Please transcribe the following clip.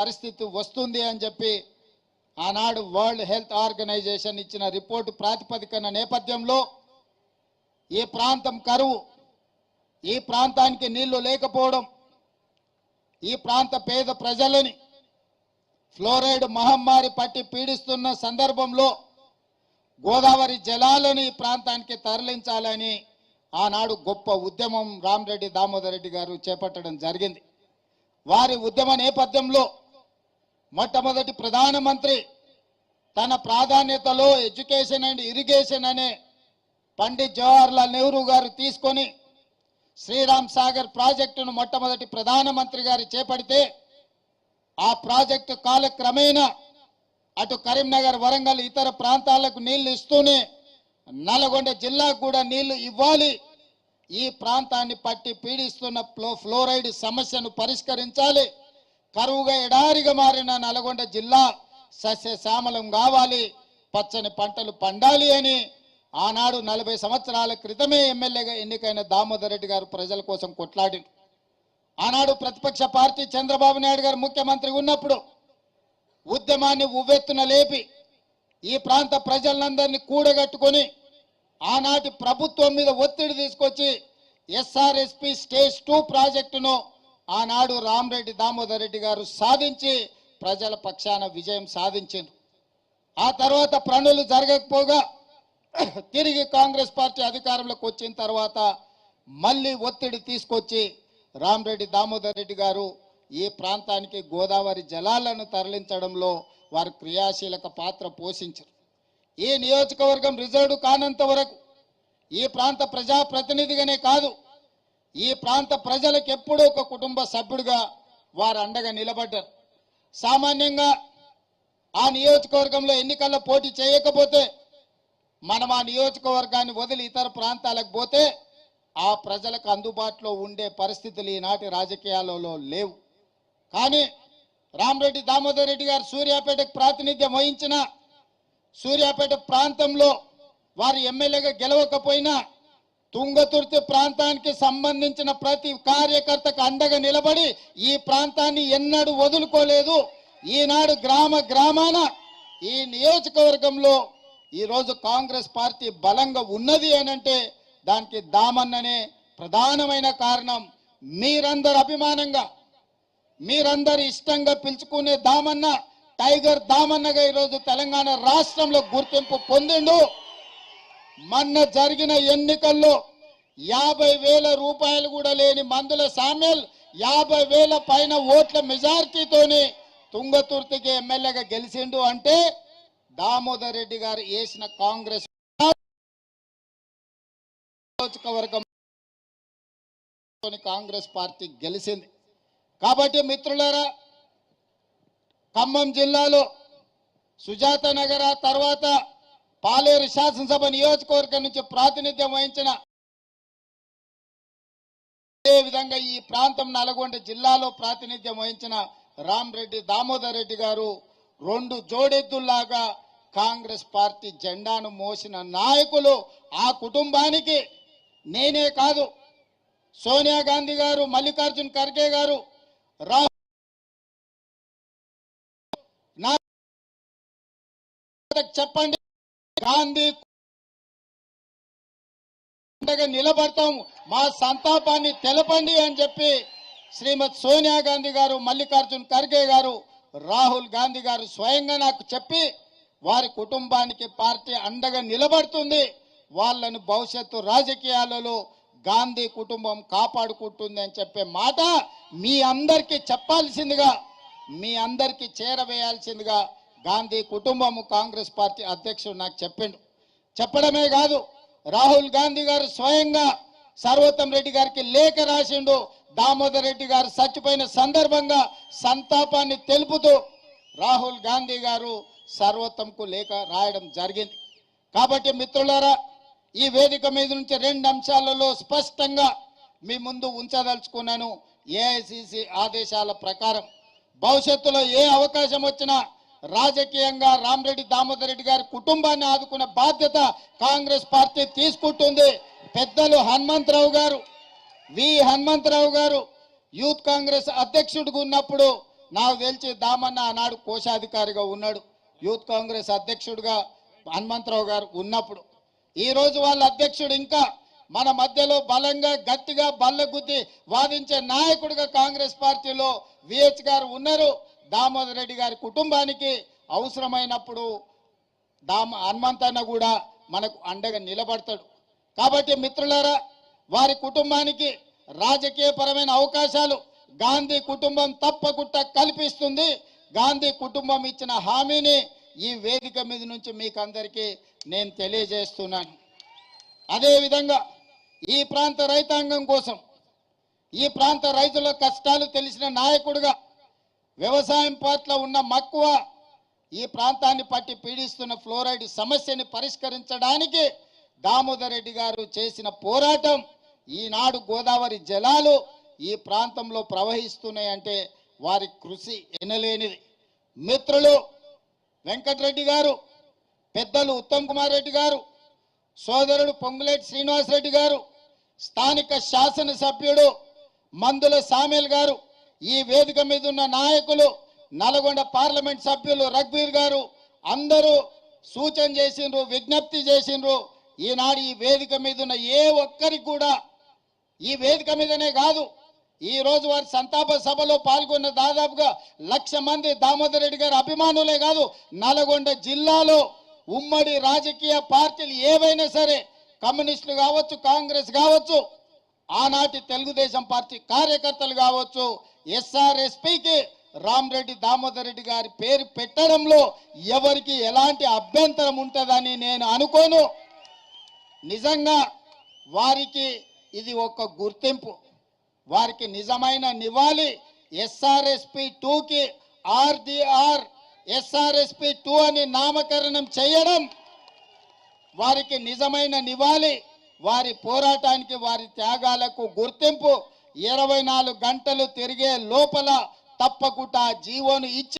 పరిస్థితి వస్తుంది అని చెప్పి ఆనాడు వరల్డ్ హెల్త్ ఆర్గనైజేషన్ ఇచ్చిన రిపోర్టు ప్రాతిపదికన నేపథ్యంలో ఈ ప్రాంతం కరువు, ఈ ప్రాంతానికి నీళ్లు లేకపోవడం, ఈ ప్రాంత పేద ప్రజలని ఫ్లోరైడ్ మహమ్మారి పట్టి పీడిస్తున్న సందర్భంలో గోదావరి జలాలను ఈ ప్రాంతానికి తరలించాలని ఆనాడు గొప్ప ఉద్యమం రామరెడ్డి దామోదర్ రెడ్డి గారు చేపట్టడం జరిగింది. వారి ఉద్యమ నేపథ్యంలో మొట్టమొదటి ప్రధానమంత్రి తన ప్రాధాన్యతలో ఎడ్యుకేషన్ అండ్ ఇరిగేషన్ అనే పండిత్ జవహర్లాల్ నెహ్రూ గారు తీసుకొని శ్రీరామ్ సాగర్ ప్రాజెక్టును మొట్టమొదటి ప్రధానమంత్రి గారు చేపడితే ఆ ప్రాజెక్టు కాలక్రమేణా అటు కరీంనగర్, వరంగల్ ఇతర ప్రాంతాలకు నీళ్లు ఇస్తూనే నల్గొండ జిల్లాకు కూడా నీళ్లు ఇవ్వాలి, ఈ ప్రాంతాన్ని పట్టి పీడిస్తున్న ఫ్లోరైడ్ సమస్యను పరిష్కరించాలి, కరువుగా ఎడారిగా మారిన నల్గొండ జిల్లా సస్యశ్యామలం కావాలి, పచ్చని పంటలు పండాలి అని ఆనాడు 40 సంవత్సరాల క్రితమే ఎమ్మెల్యేగా ఎన్నికైన దామోదర్ రెడ్డి గారు ప్రజల కోసం కొట్లాడి ఆనాడు ప్రతిపక్ష పార్టీ చంద్రబాబు నాయుడు గారు ముఖ్యమంత్రి ఉన్నప్పుడు ఉద్యమాన్ని ఉవ్వెత్తున లేపి ఈ ప్రాంత ప్రజలందరినీ కూడగట్టుకొని ఆనాటి ప్రభుత్వం మీద ఒత్తిడి తీసుకొచ్చి ఎస్ఆర్ఎస్పి స్టేజ్ 2 ప్రాజెక్టును ఆనాడు రామరెడ్డి దామోదర్ రెడ్డి గారు సాధించి ప్రజల పక్షాన విజయం సాధించారు. ఆ తర్వాత పనులు జరగకపోగా తిరిగి కాంగ్రెస్ పార్టీ అధికారంలోకి వచ్చిన తర్వాత మళ్ళీ ఒత్తిడి తీసుకొచ్చి రామరెడ్డి దామోదర్ రెడ్డి గారు ఈ ప్రాంతానికి గోదావరి జలాలను తరలించడంలో వారు క్రియాశీలక పాత్ర పోషించారు. ఈ నియోజకవర్గం రిజర్వ్ కానంత వరకు ఈ ప్రాంత ప్రజాప్రతినిధిగానే కాదు, ఈ ప్రాంత ప్రజలకు ఎప్పుడూ ఒక కుటుంబ సభ్యుడిగా వారు అండగా నిలబడ్డారు. సామాన్యంగా ఆ నియోజకవర్గంలో ఎన్నికల్లో పోటీ చేయకపోతే మనం ఆ నియోజకవర్గాన్ని వదిలి ఇతర ప్రాంతాలకు పోతే ఆ ప్రజలకు అందుబాటులో ఉండే పరిస్థితులు ఈనాటి రాజకీయాలలో లేవు. కానీ రామరెడ్డి దామోదర్ రెడ్డి గారు సూర్యాపేటకు ప్రాతినిధ్యం వహించిన సూర్యాపేట ప్రాంతంలో వారు ఎమ్మెల్యేగా గెలవకపోయినా తుంగతుర్తి ప్రాంతానికి సంబంధించిన ప్రతి కార్యకర్తకు అండగా నిలబడి ఈ ప్రాంతాన్ని ఎన్నడూ వదులుకోలేదు. ఈనాడు గ్రామాన ఈ నియోజకవర్గంలో ఈరోజు కాంగ్రెస్ పార్టీ బలంగా ఉన్నది అనంటే దానికి దామన్ననే ప్రధానమైన కారణం. మీరందరు అభిమానంగా, మీరందరు ఇష్టంగా పిలుచుకునే దామన్న టైగర్ దామన్నగా ఈరోజు తెలంగాణ రాష్ట్రంలో గుర్తింపు పొందిండు. మొన్న జరిగిన ఎన్నికల్లో 50,000 రూపాయలు కూడా లేని మందుల సామ్యల్ 50,000 పైన ఓట్ల మెజారిటీతోనే తుంగతుర్తికి ఎమ్మెల్యేగా గెలిచిండు అంటే దామోదర్ రెడ్డి గారు వేసిన కాంగ్రెస్ నియోజకవర్గం కాంగ్రెస్ పార్టీ గెలిచింది. కాబట్టి మిత్రులారా, ఖమ్మం జిల్లాలో సుజాత నగర తర్వాత పాలేరు శాసనసభ నియోజకవర్గం నుంచి ప్రాతినిధ్యం వహించిన, అదే విధంగా ఈ ప్రాంతం నల్గొండ జిల్లాలో ప్రాతినిధ్యం వహించిన రామరెడ్డి దామోదర్ రెడ్డి గారు 2 జోడెద్దుల్లాగా కాంగ్రెస్ పార్టీ జెండాను మోసిన నాయకులు. ఆ కుటుంబానికి నేనే కాదు, సోనియా గాంధీ గారు, మల్లికార్జున్ ఖర్గే గారు, చెప్పండి, గాంధీ నిలబడతాం, మా సంతాపాన్ని తెలపండి అని చెప్పి శ్రీమతి సోనియా గాంధీ గారు, మల్లికార్జున్ ఖర్గే గారు, రాహుల్ గాంధీ గారు స్వయంగా నాకు చెప్పి వారి కుటుంబానికి పార్టీ అండగా నిలబడుతుంది, వాళ్ళను భవిష్యత్తు రాజకీయాలలో గాంధీ కుటుంబం కాపాడుకుంటుంది అని చెప్పే మాట మీ అందరికీ చెప్పాల్సిందిగా, మీ అందరికీ చేరవేయాల్సిందిగా గాంధీ కుటుంబము కాంగ్రెస్ పార్టీ అధ్యక్షుడు నాకు చెప్పిండు. చెప్పడమే కాదు, రాహుల్ గాంధీ గారు స్వయంగా సర్వోత్తం రెడ్డి గారికి లేఖ రాసిండు. దామోదర్ రెడ్డి గారు చచ్చిపోయిన సందర్భంగా సంతాపాన్ని తెలుపుతూ రాహుల్ గాంధీ గారు సర్వోత్తంకు లేఖ రాయడం జరిగింది. కాబట్టి మిత్రులారా, ఈ వేదిక మీద నుంచి 2 అంశాలలో స్పష్టంగా మీ ముందు ఉంచదలుచుకున్నాను. ఏఐసిసి ఆదేశాల ప్రకారం భవిష్యత్తులో ఏ అవకాశం వచ్చినా రాజకీయంగా రామరెడ్డి దామోదర్ రెడ్డి గారి కుటుంబాన్ని ఆదుకునే బాధ్యత కాంగ్రెస్ పార్టీ తీసుకుంటుంది. పెద్దలు హనుమంతరావు గారు యూత్ కాంగ్రెస్ అధ్యక్షుడిగా ఉన్నప్పుడు నాకు తెలిసి దామన్న ఆనాడు కోశాధికారిగా ఉన్నాడు, యూత్ కాంగ్రెస్ అధ్యక్షుడిగా హనుమంతరావు గారు ఉన్నప్పుడు. ఈరోజు వాళ్ళ అధ్యక్షుడు ఇంకా మన మధ్యలో బలంగా గట్టిగా బల్లగుద్ది వాదించే నాయకుడిగా కాంగ్రెస్ పార్టీలో విహెచ్ గారు ఉన్నారు. దామోదర్ రెడ్డి గారి కుటుంబానికి అవసరమైనప్పుడు హనుమంతన్న కూడా మనకు అండగా నిలబడతాడు. కాబట్టి మిత్రులారా, వారి కుటుంబానికి రాజకీయపరమైన అవకాశాలు గాంధీ కుటుంబం తప్పకుండా కల్పిస్తుంది. గాంధీ కుటుంబం ఇచ్చిన హామీని ఈ వేదిక మీద నుంచి మీకు అందరికీ నేను తెలియజేస్తున్నాను. అదేవిధంగా ఈ ప్రాంత రైతాంగం కోసం, ఈ ప్రాంత రైతుల కష్టాలు తెలిసిన నాయకుడిగా, వ్యవసాయం పట్ల ఉన్న మక్కువ, ఈ ప్రాంతాన్ని పట్టి పీడిస్తున్న ఫ్లోరైడ్ సమస్యని పరిష్కరించడానికి దామోదర్ రెడ్డి గారు చేసిన పోరాటం, ఈనాడు గోదావరి జలాలు ఈ ప్రాంతంలో ప్రవహిస్తున్నాయంటే వారి కృషి ఎనలేనిది. మిత్రులు వెంకటరెడ్డి గారు, పెద్దలు ఉత్తమ్ కుమార్ రెడ్డి గారు, సోదరుడు పొంగులేటి శ్రీనివాసరెడ్డి గారు, స్థానిక శాసనసభ్యుడు మందుల సామేల్ గారు, ఈ వేదిక మీద ఉన్న నాయకులు, నల్గొండ పార్లమెంట్ సభ్యులు రఘువీర్ గారు అందరూ సూచన చేసిండ్రు, విజ్ఞప్తి చేసిండ్రు. ఈనాడు ఈ వేదిక మీద ఉన్న ఏ ఒక్కరికి కూడా, ఈ వేదిక మీదనే కాదు, ఈ రోజు వారి సంతాప సభలో పాల్గొన్న దాదాపుగా 1,00,000 మంది దామోదర్ రెడ్డి గారి అభిమానులే కాదు, నల్గొండ జిల్లాలో ఉమ్మడి రాజకీయ పార్టీలు ఏవైనా సరే, కమ్యూనిస్టులు కావచ్చు, కాంగ్రెస్ కావచ్చు, ఆనాటి తెలుగుదేశం పార్టీ కార్యకర్తలు కావచ్చు, ఎస్ఆర్ఎస్పీకి రామరెడ్డి దామోదర్ రెడ్డి గారి పేరు పెట్టడంలో ఎవరికి ఎలాంటి అభ్యంతరం ఉంటుందని నేను అనుకోను. నిజంగా వారికి ఇది ఒక గుర్తింపు, వారికి నిజమైన నివాళి. ఎస్ఆర్ఎస్పీ 2కి ఆర్డీఆర్ ఎస్ఆర్ఎస్పీ 2 అని నామకరణం చేయడం వారికి నిజమైన నివాళి, వారి పోరాటానికి, వారి త్యాగాలకు గుర్తింపు. 24 గంటలు తిరిగే లోపల తప్పకుండా జీవోను ఇచ్చి